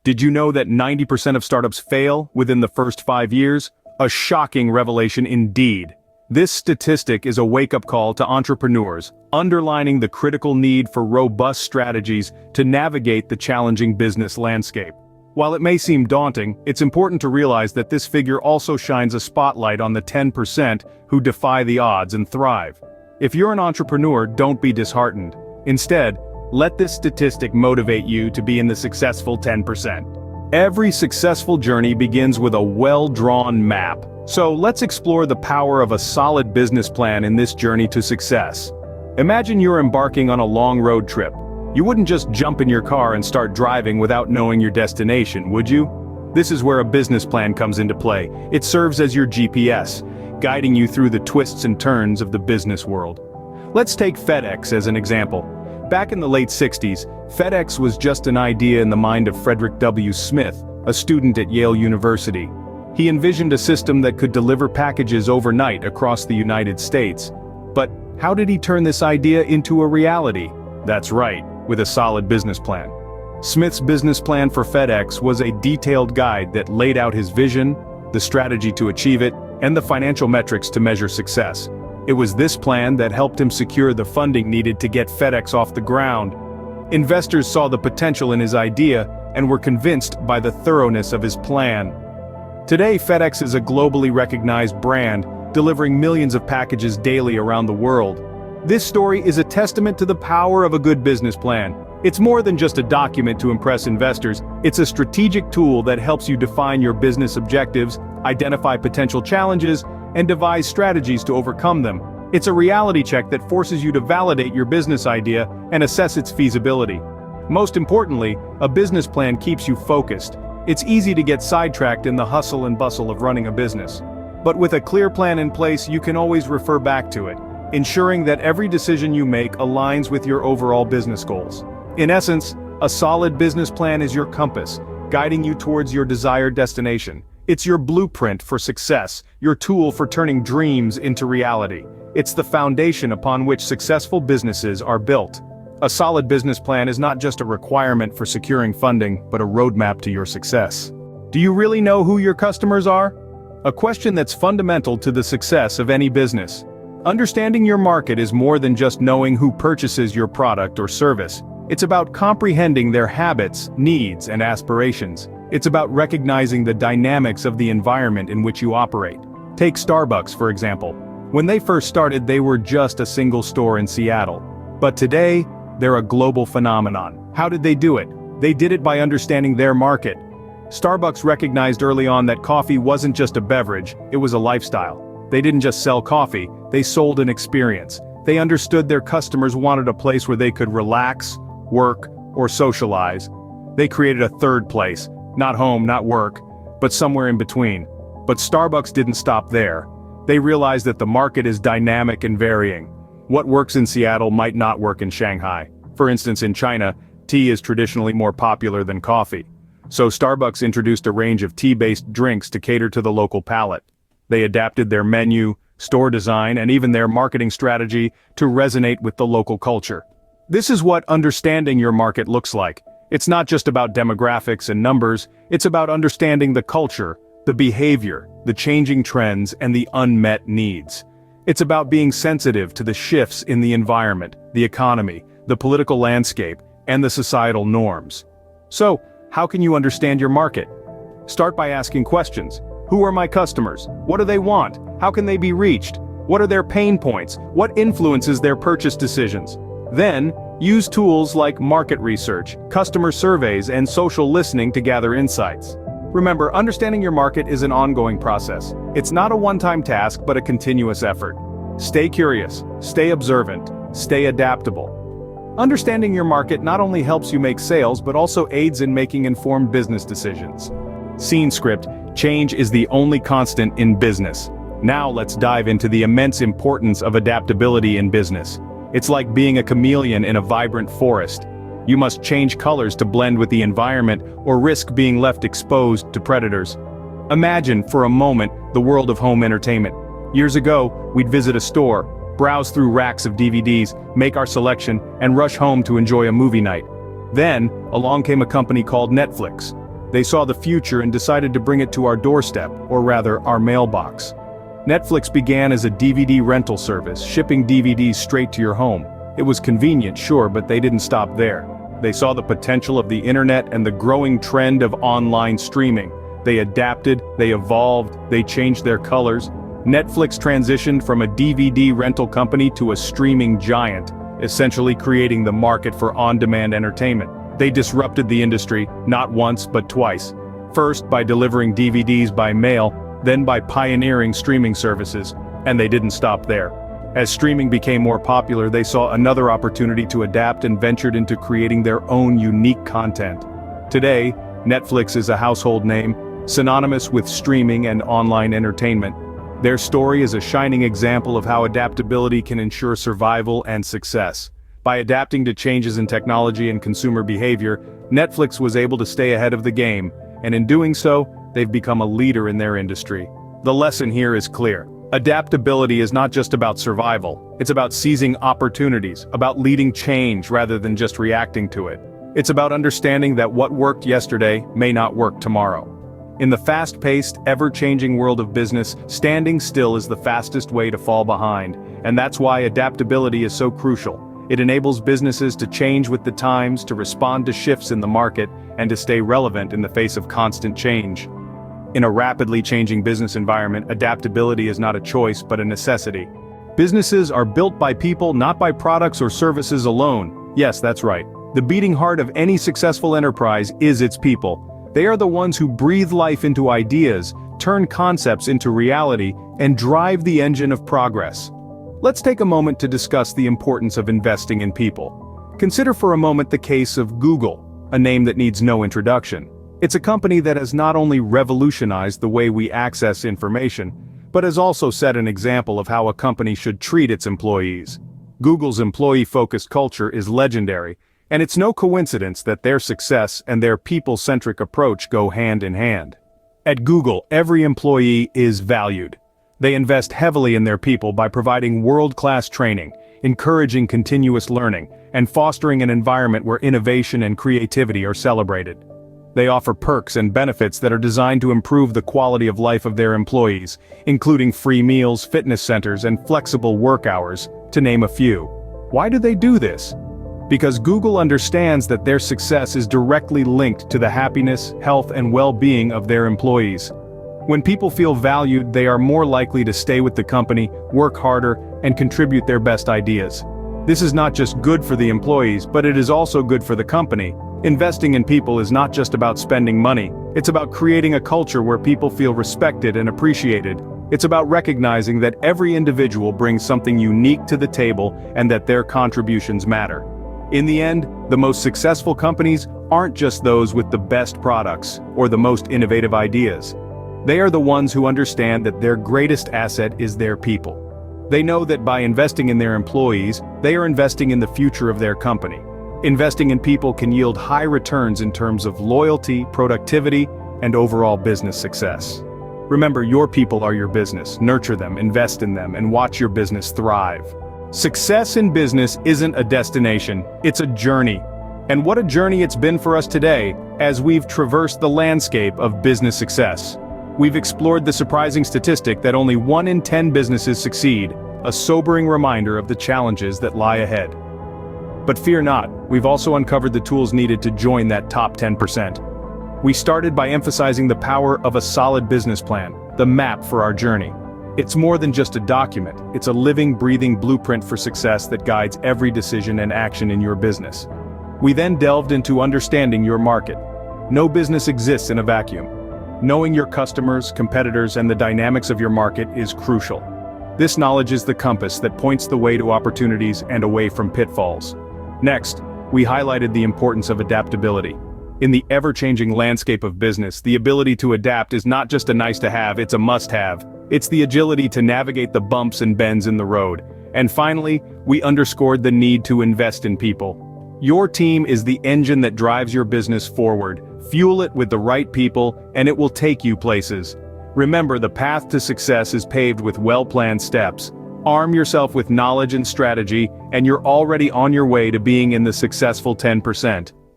Did you know that 90% of startups fail within the first 5 years? A shocking revelation indeed. This statistic is a wake-up call to entrepreneurs, underlining the critical need for robust strategies to navigate the challenging business landscape. While it may seem daunting, it's important to realize that this figure also shines a spotlight on the 10% who defy the odds and thrive. If you're an entrepreneur, don't be disheartened. Instead, let this statistic motivate you to be in the successful 10%. Every successful journey begins with a well-drawn map. So let's explore the power of a solid business plan in this journey to success. Imagine you're embarking on a long road trip. You wouldn't just jump in your car and start driving without knowing your destination, would you? This is where a business plan comes into play. It serves as your GPS, guiding you through the twists and turns of the business world. Let's take FedEx as an example. Back in the late 60s, FedEx was just an idea in the mind of Frederick W. Smith, a student at Yale University. He envisioned a system that could deliver packages overnight across the United States. But how did he turn this idea into a reality? That's right, with a solid business plan. Smith's business plan for FedEx was a detailed guide that laid out his vision, the strategy to achieve it, and the financial metrics to measure success. It was this plan that helped him secure the funding needed to get FedEx off the ground. Investors saw the potential in his idea and were convinced by the thoroughness of his plan. Today, FedEx is a globally recognized brand, delivering millions of packages daily around the world. This story is a testament to the power of a good business plan. It's more than just a document to impress investors, it's a strategic tool that helps you define your business objectives, identify potential challenges, and devise strategies to overcome them. It's a reality check that forces you to validate your business idea and assess its feasibility. Most importantly, a business plan keeps you focused. It's easy to get sidetracked in the hustle and bustle of running a business. But with a clear plan in place, you can always refer back to it, ensuring that every decision you make aligns with your overall business goals. In essence, a solid business plan is your compass, guiding you towards your desired destination. It's your blueprint for success, your tool for turning dreams into reality. It's the foundation upon which successful businesses are built. A solid business plan is not just a requirement for securing funding, but a roadmap to your success. Do you really know who your customers are? A question that's fundamental to the success of any business. Understanding your market is more than just knowing who purchases your product or service. It's about comprehending their habits, needs, and aspirations. It's about recognizing the dynamics of the environment in which you operate. Take Starbucks, for example. When they first started, they were just a single store in Seattle. But today, they're a global phenomenon. How did they do it? They did it by understanding their market. Starbucks recognized early on that coffee wasn't just a beverage, it was a lifestyle. They didn't just sell coffee, they sold an experience. They understood their customers wanted a place where they could relax, work, or socialize. They created a third place. Not home, not work, but somewhere in between. But Starbucks didn't stop there. They realized that the market is dynamic and varying. What works in Seattle might not work in Shanghai. For instance, in China, tea is traditionally more popular than coffee. So Starbucks introduced a range of tea-based drinks to cater to the local palate. They adapted their menu, store design, and even their marketing strategy to resonate with the local culture. This is what understanding your market looks like. It's not just about demographics and numbers, it's about understanding the culture, the behavior, the changing trends, and the unmet needs. It's about being sensitive to the shifts in the environment, the economy, the political landscape, and the societal norms. So, how can you understand your market? Start by asking questions. Who are my customers? What do they want? How can they be reached? What are their pain points? What influences their purchase decisions? Then, use tools like market research, customer surveys, and social listening to gather insights. Remember, understanding your market is an ongoing process. It's not a one-time task, but a continuous effort. Stay curious, stay observant, stay adaptable. Understanding your market not only helps you make sales, but also aids in making informed business decisions. Scene script: change is the only constant in business. Now let's dive into the immense importance of adaptability in business. It's like being a chameleon in a vibrant forest. You must change colors to blend with the environment or risk being left exposed to predators. Imagine, for a moment, the world of home entertainment. Years ago, we'd visit a store, browse through racks of DVDs, make our selection, and rush home to enjoy a movie night. Then, along came a company called Netflix. They saw the future and decided to bring it to our doorstep, or rather, our mailbox. Netflix began as a DVD rental service, shipping DVDs straight to your home. It was convenient, sure, but they didn't stop there. They saw the potential of the internet and the growing trend of online streaming. They adapted, they evolved, they changed their colors. Netflix transitioned from a DVD rental company to a streaming giant, essentially creating the market for on-demand entertainment. They disrupted the industry, not once but twice. First by delivering DVDs by mail, then by pioneering streaming services, and they didn't stop there. As streaming became more popular, they saw another opportunity to adapt and ventured into creating their own unique content. Today, Netflix is a household name, synonymous with streaming and online entertainment. Their story is a shining example of how adaptability can ensure survival and success. By adapting to changes in technology and consumer behavior, Netflix was able to stay ahead of the game, and in doing so, they've become a leader in their industry. The lesson here is clear. Adaptability is not just about survival, it's about seizing opportunities, about leading change rather than just reacting to it. It's about understanding that what worked yesterday may not work tomorrow. In the fast-paced, ever-changing world of business, standing still is the fastest way to fall behind, and that's why adaptability is so crucial. It enables businesses to change with the times, to respond to shifts in the market, and to stay relevant in the face of constant change. In a rapidly changing business environment, adaptability is not a choice but a necessity. Businesses are built by people, not by products or services alone. Yes, that's right. The beating heart of any successful enterprise is its people. They are the ones who breathe life into ideas, turn concepts into reality, and drive the engine of progress. Let's take a moment to discuss the importance of investing in people. Consider for a moment the case of Google, a name that needs no introduction. It's a company that has not only revolutionized the way we access information, but has also set an example of how a company should treat its employees. Google's employee-focused culture is legendary, and it's no coincidence that their success and their people-centric approach go hand in hand. At Google, every employee is valued. They invest heavily in their people by providing world-class training, encouraging continuous learning, and fostering an environment where innovation and creativity are celebrated. They offer perks and benefits that are designed to improve the quality of life of their employees, including free meals, fitness centers, and flexible work hours, to name a few. Why do they do this? Because Google understands that their success is directly linked to the happiness, health, and well-being of their employees. When people feel valued, they are more likely to stay with the company, work harder, and contribute their best ideas. This is not just good for the employees, but it is also good for the company. Investing in people is not just about spending money, it's about creating a culture where people feel respected and appreciated. It's about recognizing that every individual brings something unique to the table and that their contributions matter. In the end, the most successful companies aren't just those with the best products or the most innovative ideas. They are the ones who understand that their greatest asset is their people. They know that by investing in their employees, they are investing in the future of their company. Investing in people can yield high returns in terms of loyalty, productivity, and overall business success. Remember, your people are your business. Nurture them, invest in them, and watch your business thrive. Success in business isn't a destination, it's a journey. And what a journey it's been for us today, as we've traversed the landscape of business success. We've explored the surprising statistic that only 1 in 10 businesses succeed, a sobering reminder of the challenges that lie ahead. But fear not, we've also uncovered the tools needed to join that top 10%. We started by emphasizing the power of a solid business plan, the map for our journey. It's more than just a document, it's a living, breathing blueprint for success that guides every decision and action in your business. We then delved into understanding your market. No business exists in a vacuum. Knowing your customers, competitors, and the dynamics of your market is crucial. This knowledge is the compass that points the way to opportunities and away from pitfalls. Next, we highlighted the importance of adaptability. In the ever-changing landscape of business, the ability to adapt is not just a nice-to-have, it's a must-have. It's the agility to navigate the bumps and bends in the road. And finally, we underscored the need to invest in people. Your team is the engine that drives your business forward. Fuel it with the right people, and it will take you places. Remember, the path to success is paved with well-planned steps. Arm yourself with knowledge and strategy, and you're already on your way to being in the successful 10%.